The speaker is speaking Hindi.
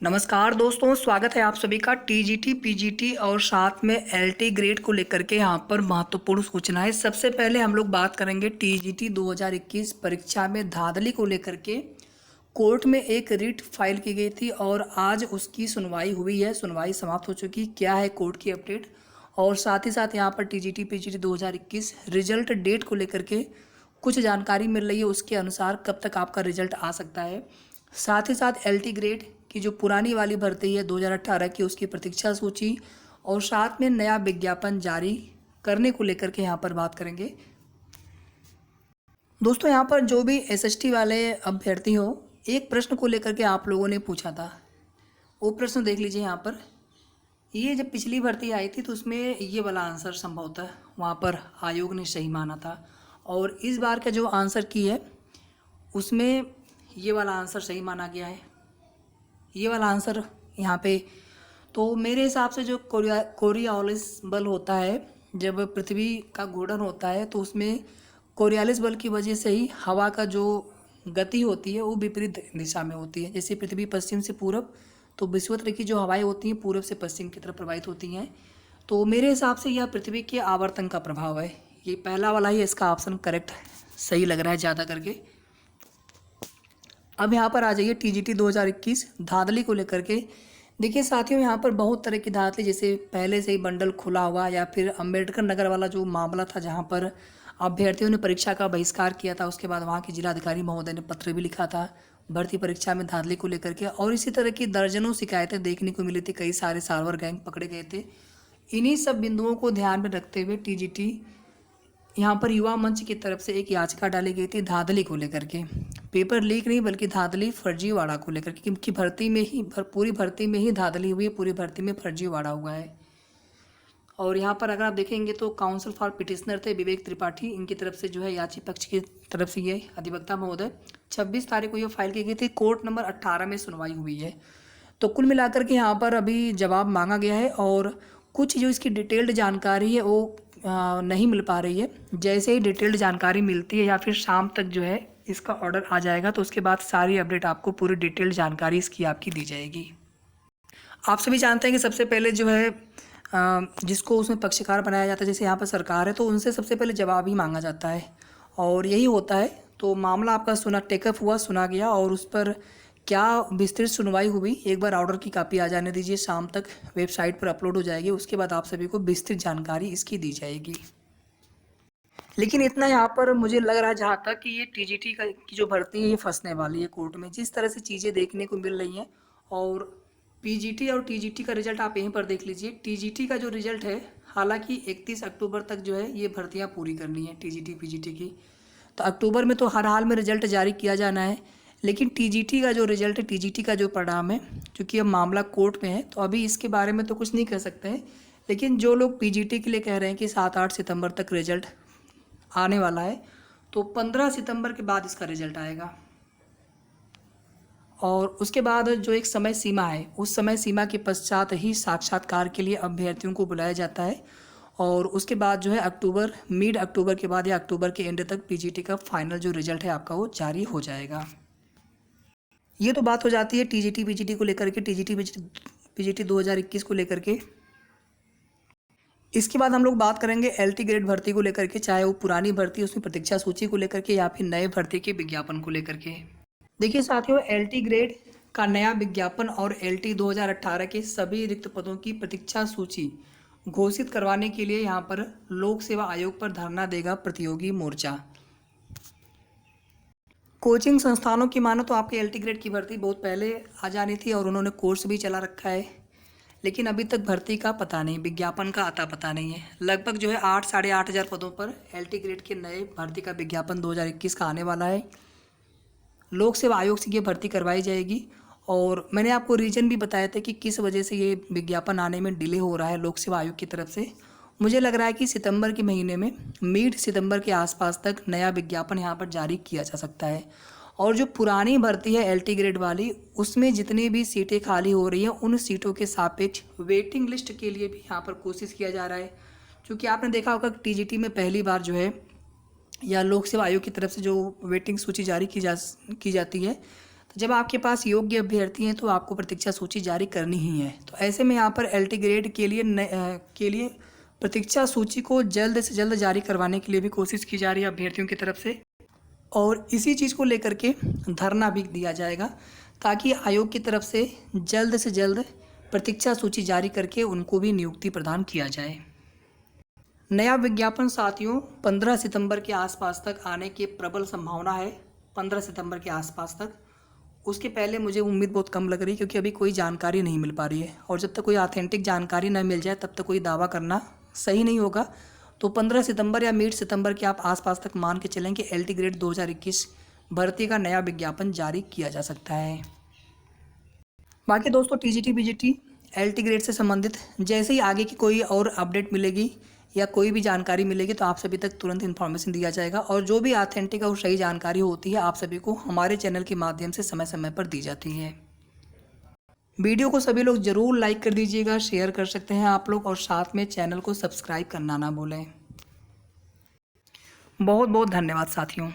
नमस्कार दोस्तों, स्वागत है आप सभी का टीजीटी, पीजीटी और साथ में एलटी ग्रेड को लेकर के यहाँ पर महत्वपूर्ण सूचनाएं। सबसे पहले हम लोग बात करेंगे टीजीटी 2021 परीक्षा में धांधली को लेकर के। कोर्ट में एक रिट फाइल की गई थी और आज उसकी सुनवाई हुई है। सुनवाई समाप्त हो चुकी। क्या है कोर्ट की अपडेट, और साथ ही साथ यहाँ पर टीजीटी पीजीटी 2021 रिजल्ट डेट को लेकर के कुछ जानकारी मिल रही है। उसके अनुसार कब तक आपका रिजल्ट आ सकता है। साथ ही साथ एलटी ग्रेड की जो पुरानी वाली भर्ती है 2018 की, उसकी प्रतीक्षा सूची और साथ में नया विज्ञापन जारी करने को लेकर के यहाँ पर बात करेंगे। दोस्तों, यहाँ पर जो भी एसएसटी वाले अभ्यर्थी हो, एक प्रश्न को लेकर के आप लोगों ने पूछा था। वो प्रश्न देख लीजिए यहाँ पर। ये जब पिछली भर्ती आई थी तो उसमें ये वाला आंसर संभवतः वहाँ पर आयोग ने सही माना था, और इस बार का जो आंसर की है उसमें ये वाला आंसर सही माना गया है। ये वाला आंसर यहाँ पे, तो मेरे हिसाब से जो कोरियोलिस बल होता है, जब पृथ्वी का घूर्णन होता है तो उसमें कोरियोलिस बल की वजह से ही हवा का जो गति होती है वो विपरीत दिशा में होती है। जैसे पृथ्वी पश्चिम से पूरब, तो विषुवत की जो हवाएं होती हैं पूरब से पश्चिम की तरफ प्रवाहित होती हैं। तो मेरे हिसाब से यह पृथ्वी के आवर्तन का प्रभाव है। ये पहला वाला ही इसका ऑप्शन करेक्ट सही लग रहा है ज़्यादा करके। अब यहाँ पर आ जाइए टीजीटी 2021 धांधली को लेकर के। देखिए साथियों, यहाँ पर बहुत तरह की धांधली, जैसे पहले से ही बंडल खुला हुआ, या फिर अम्बेडकर नगर वाला जो मामला था जहाँ पर अभ्यर्थियों ने परीक्षा का बहिष्कार किया था। उसके बाद वहाँ के जिलाधिकारी महोदय ने पत्र भी लिखा था भर्ती परीक्षा में धांधली को लेकर के, और इसी तरह की दर्जनों शिकायतें देखने को मिली थी। कई सारे सार्वर गैंग पकड़े गए थे। इन्हीं सब बिंदुओं को ध्यान में रखते हुए टीजीटी यहाँ पर युवा मंच की तरफ से एक याचिका डाली गई थी धांधली को लेकर के। पेपर लीक नहीं बल्कि धांधली फर्जीवाड़ा को लेकर के, क्योंकि भर्ती में ही पूरी भर्ती में ही धांधली हुई है, पूरी भर्ती में फर्जीवाड़ा हुआ है। और यहाँ पर अगर आप देखेंगे तो काउंसिल फॉर पिटिशनर थे विवेक त्रिपाठी, इनकी तरफ से जो है याची पक्ष की तरफ से ये अधिवक्ता महोदय 26 तारीख को ये फाइल की गई थी। कोर्ट नंबर 18 में सुनवाई हुई है। तो कुल मिलाकर के यहाँ पर अभी जवाब मांगा गया है, और कुछ जो इसकी डिटेल्ड जानकारी है वो नहीं मिल पा रही है। जैसे ही डिटेल्ड जानकारी मिलती है या फिर शाम तक जो है इसका ऑर्डर आ जाएगा, तो उसके बाद सारी अपडेट आपको पूरी डिटेल्ड जानकारी इसकी आपकी दी जाएगी। आप सभी जानते हैं कि सबसे पहले जो है जिसको उसमें पक्षकार बनाया जाता है, जैसे यहाँ पर सरकार है, तो उनसे सबसे पहले जवाब ही मांगा जाता है, और यही होता है। तो मामला आपका टेकअप हुआ, सुना गया, और उस पर क्या विस्तृत सुनवाई हुई, एक बार ऑर्डर की कॉपी आ जाने दीजिए, शाम तक वेबसाइट पर अपलोड हो जाएगी। उसके बाद आप सभी को विस्तृत जानकारी इसकी दी जाएगी। लेकिन इतना यहाँ पर मुझे लग रहा है जहाँ तक कि ये टीजीटी की जो भर्ती है ये फंसने वाली है कोर्ट में, जिस तरह से चीज़ें देखने को मिल रही हैं। और पीजीटी और टीजीटी का रिजल्ट आप यहीं पर देख लीजिए। टीजीटी का जो रिजल्ट है, हालांकि 31 अक्टूबर तक जो है ये भर्तियाँ पूरी करनी है टीजीटी पीजीटी की, तो अक्टूबर में तो हर हाल में रिजल्ट जारी किया जाना है। लेकिन टीजीटी का जो रिजल्ट है, टीजीटी का जो परिणाम है, क्योंकि अब मामला कोर्ट में है तो अभी इसके बारे में तो कुछ नहीं कह सकते हैं। लेकिन जो लोग पीजीटी के लिए कह रहे हैं कि 7-8 सितंबर तक रिजल्ट आने वाला है, तो 15 सितंबर के बाद इसका रिजल्ट आएगा। और उसके बाद जो एक समय सीमा है, उस समय सीमा के पश्चात ही साक्षात्कार के लिए अभ्यर्थियों को बुलाया जाता है, और उसके बाद जो है मिड अक्टूबर के बाद या अक्टूबर के एंड तक पीजीटी का फाइनल जो रिजल्ट है आपका वो जारी हो जाएगा। ये तो बात हो जाती है टीजीटी पीजीटी को लेकर के, टीजीटी पीजीटी 2021 को लेकर के। इसके बाद हम लोग बात करेंगे एलटी ग्रेड भर्ती को लेकर के, चाहे वो पुरानी भर्ती उसमें प्रतीक्षा सूची को लेकर के या फिर नए भर्ती के विज्ञापन को लेकर के। देखिए साथियों, एलटी ग्रेड का नया विज्ञापन और एलटी 2018 के सभी रिक्त पदों की प्रतीक्षा सूची घोषित करवाने के लिए यहाँ पर लोक सेवा आयोग पर धरना देगा प्रतियोगी मोर्चा। कोचिंग संस्थानों की मानो तो आपके एलटी ग्रेड की भर्ती बहुत पहले आ जानी थी, और उन्होंने कोर्स भी चला रखा है, लेकिन अभी तक भर्ती का पता नहीं, विज्ञापन का आता पता नहीं है। लगभग जो है 8-8.5 हज़ार पदों पर एलटी ग्रेड के नए भर्ती का विज्ञापन 2021 का आने वाला है। लोक सेवा आयोग से ये भर्ती करवाई जाएगी, और मैंने आपको रीज़न भी बताया था कि किस वजह से ये विज्ञापन आने में डिले हो रहा है लोक सेवा आयोग की तरफ से। मुझे लग रहा है कि सितंबर के महीने में, मिड सितंबर के आसपास तक नया विज्ञापन यहाँ पर जारी किया जा सकता है। और जो पुरानी भर्ती है एलटी ग्रेड वाली, उसमें जितनी भी सीटें खाली हो रही हैं, उन सीटों के सापेक्ष वेटिंग लिस्ट के लिए भी यहाँ पर कोशिश किया जा रहा है। क्योंकि आपने देखा होगा कि टीजीटी में पहली बार जो है, या लोक सेवा आयोग की तरफ से जो वेटिंग सूची जारी की जाती है, जब आपके पास योग्य अभ्यर्थी हैं तो आपको प्रतीक्षा सूची जारी करनी ही है। तो ऐसे में यहाँ पर LT ग्रेड के लिए प्रतीक्षा सूची को जल्द से जल्द जारी करवाने के लिए भी कोशिश की जा रही है अभ्यर्थियों की तरफ से, और इसी चीज़ को लेकर के धरना भी दिया जाएगा ताकि आयोग की तरफ से जल्द प्रतीक्षा सूची जारी करके उनको भी नियुक्ति प्रदान किया जाए। नया विज्ञापन साथियों 15 सितंबर के आसपास तक आने की प्रबल संभावना है। 15 सितंबर के आसपास तक, उसके पहले मुझे उम्मीद बहुत कम लग रही है, क्योंकि अभी कोई जानकारी नहीं मिल पा रही है, और जब तक कोई ऑथेंटिक जानकारी न मिल जाए तब तक कोई दावा करना सही नहीं होगा। तो 15 सितंबर या मिड सितंबर के आप आसपास तक मान के चलें कि LT ग्रेड 2021 भर्ती का नया विज्ञापन जारी किया जा सकता है। बाकी दोस्तों TGT BGT LT ग्रेड से संबंधित जैसे ही आगे की कोई और अपडेट मिलेगी या कोई भी जानकारी मिलेगी तो आप सभी तक तुरंत इन्फॉर्मेशन दिया जाएगा, और जो भी ऑथेंटिक और सही जानकारी होती है आप सभी को हमारे चैनल के माध्यम से समय समय पर दी जाती है। वीडियो को सभी लोग ज़रूर लाइक कर दीजिएगा, शेयर कर सकते हैं आप लोग, और साथ में चैनल को सब्सक्राइब करना ना भूलें। बहुत बहुत धन्यवाद साथियों।